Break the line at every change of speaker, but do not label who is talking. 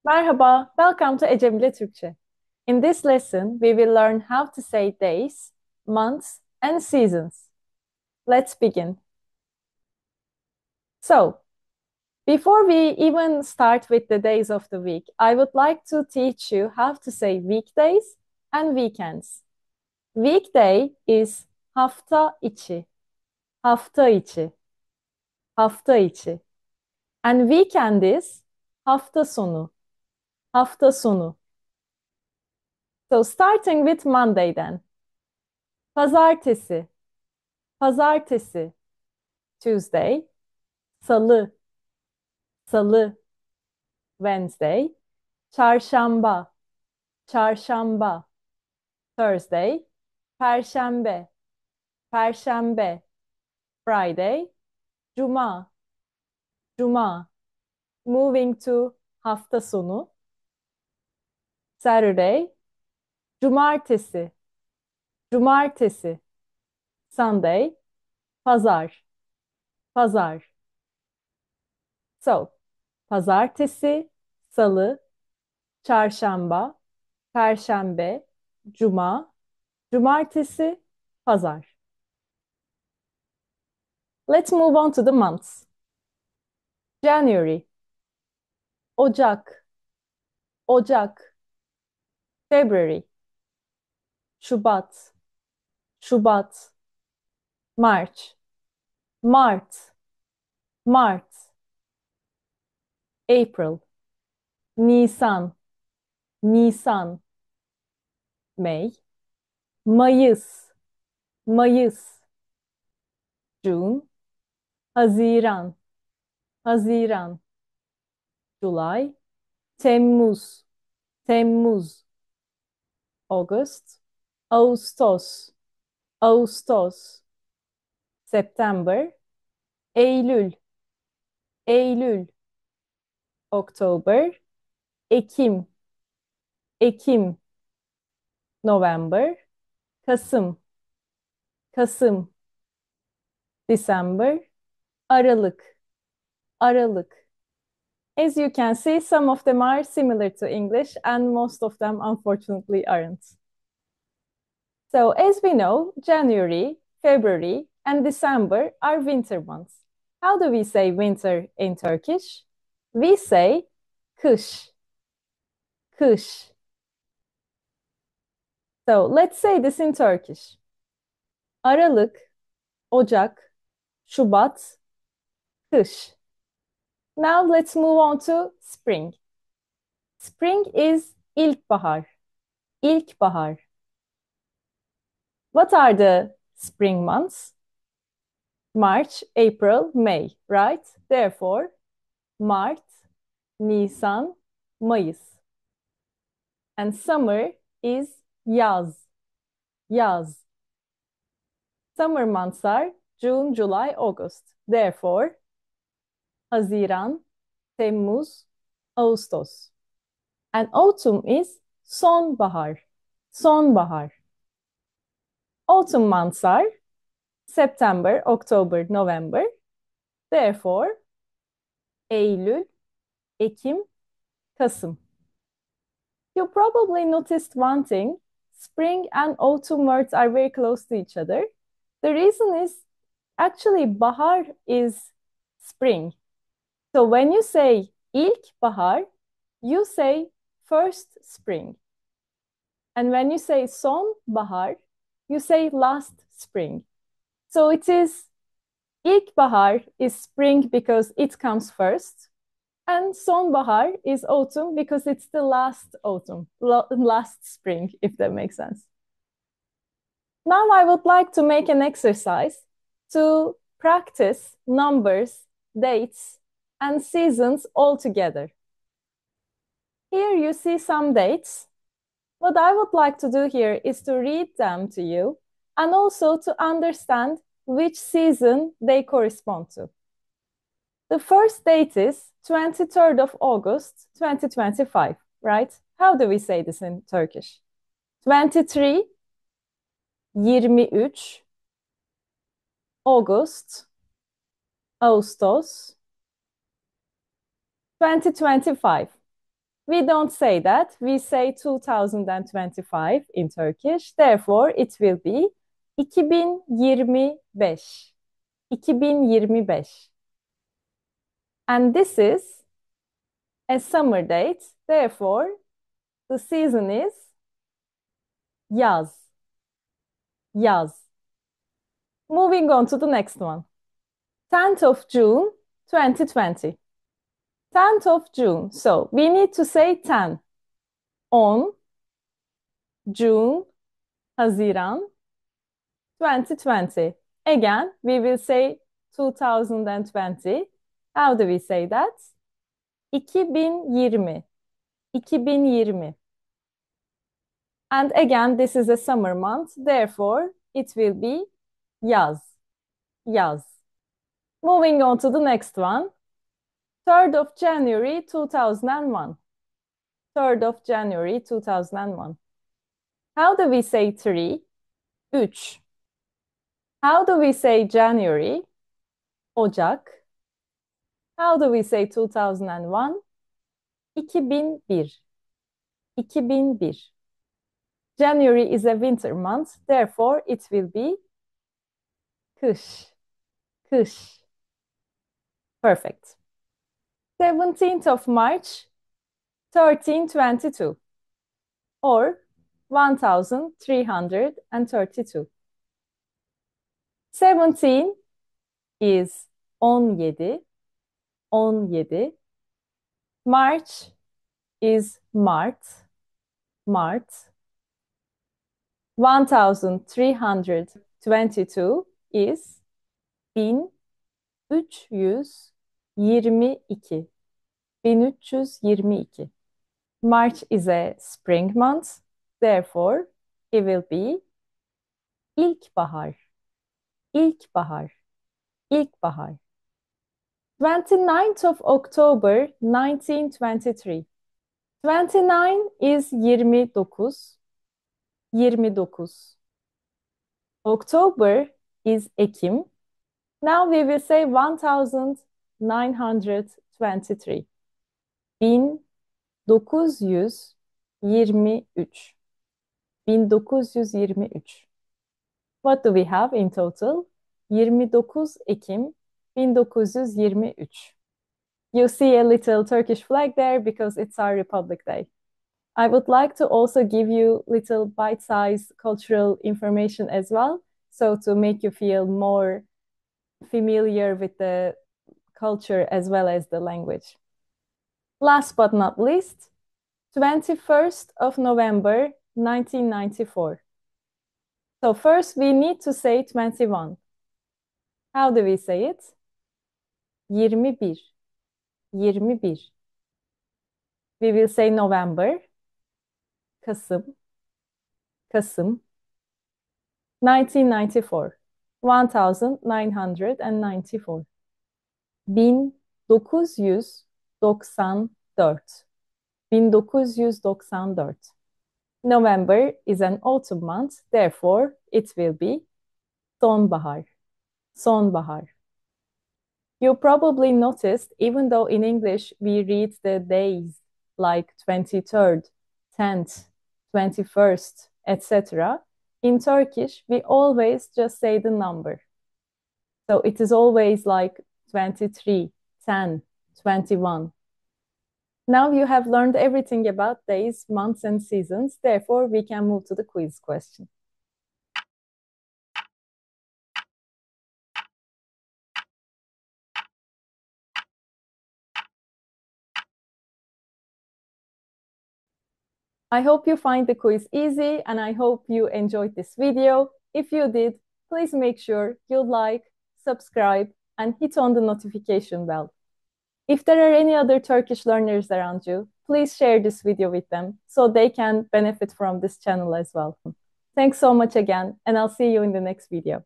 Merhaba, welcome to Ecemile Türkçe. In this lesson, we will learn how to say days, months, and seasons. Let's begin. So, before we even start with the days of the week, I would like to teach you how to say weekdays and weekends. Weekday is hafta içi, hafta içi, hafta içi. And weekend is hafta sonu, hafta sonu. So, starting with Monday then. Pazartesi, pazartesi, Tuesday, salı, salı, Wednesday, çarşamba, çarşamba, Thursday, perşembe, perşembe, Friday, cuma, cuma. Moving to hafta sonu, Saturday, cumartesi, cumartesi, Sunday, pazar, pazar. So, pazartesi, salı, çarşamba, perşembe, cuma, cumartesi, pazar. Let's move on to the months. January, Ocak, Ocak, February, Şubat, Şubat, March, Mart, Mart, April, Nisan, Nisan, May, Mayıs, Mayıs, June, Haziran, Haziran, July, Temmuz, Temmuz, August, Ağustos, Ağustos, September, Eylül, Eylül, October, Ekim, Ekim, November, Kasım, Kasım, December, Aralık, Aralık. As you can see, some of them are similar to English and most of them unfortunately aren't. So as we know, January, February, and December are winter months. How do we say winter in Turkish? We say kış, kış. So let's say this in Turkish. Aralık, Ocak, Şubat, kış. Now let's move on to spring. Spring is ilkbahar, ilkbahar. What are the spring months? March, April, May, right? Therefore, Mart, Nisan, Mayıs. And summer is yaz, yaz. Summer months are June, July, August. Therefore, Haziran, Temmuz, Ağustos. And autumn is sonbahar, sonbahar. Autumn months are September, October, November. Therefore, Eylül, Ekim, Kasım. You probably noticed one thing. Spring and autumn words are very close to each other. The reason is actually bahar is spring. So when you say ilkbahar, you say first spring. And when you say sonbahar, you say last spring. So it is ilkbahar is spring because it comes first. And sonbahar is autumn because it's the last autumn, last spring, if that makes sense. Now I would like to make an exercise to practice numbers, dates, and seasons all together. Here you see some dates. What I would like to do here is to read them to you and also to understand which season they correspond to. The first date is 23rd of August 2025, right? How do we say this in Turkish? 23, 23, August, Ağustos, 2025. We don't say that. We say 2025 in Turkish. Therefore, it will be 2025. 2025. And this is a summer date. Therefore, the season is yaz. Yaz. Moving on to the next one. 10th of June, 2020. 10th of June. So we need to say 10. On, June, Haziran, 2020. Again, we will say 2020. How do we say that? 2020. 2020. And again, this is a summer month. Therefore, it will be yaz. Yaz. Moving on to the next one. 3rd of January 2001. 3rd of January 2001. How do we say 3? 3. How do we say January? Ocak. How do we say 2001? 2001. 2001. January is a winter month, therefore it will be kış. Kış. Perfect. 17th of March, 1322 or 1332. 17 is 17. 17. March is Mart. Mart. 1322 is 1322. 1322. March is a spring month. Therefore, it will be ilkbahar. İlkbahar. İlkbahar. 29th of October 1923. 29 is 29. 29. October is Ekim. Now we will say 1923. 1923. 1923. What do we have in total? 29 Ekim 1923. You see a little Turkish flag there because it's our Republic Day. I would like to also give you little bite-sized cultural information as well, so to make you feel more familiar with the culture as well as the language. Last but not least, 21st of November 1994. So first we need to say 21. How do we say it? 21. 21. We will say November. Kasım. Kasım. 1994. 1994. 1994. 1994. November is an autumn month, therefore it will be sonbahar. Sonbahar. You probably noticed, even though in English we read the days like 23rd, 10th, 21st, etc., in Turkish we always just say the number. So it is always like 23, 10, 21. Now you have learned everything about days, months, and seasons. Therefore, we can move to the quiz question. I hope you find the quiz easy and I hope you enjoyed this video. If you did, please make sure you like, subscribe, and hit on the notification bell. If there are any other Turkish learners around you, please share this video with them so they can benefit from this channel as well. Thanks so much again, and I'll see you in the next video.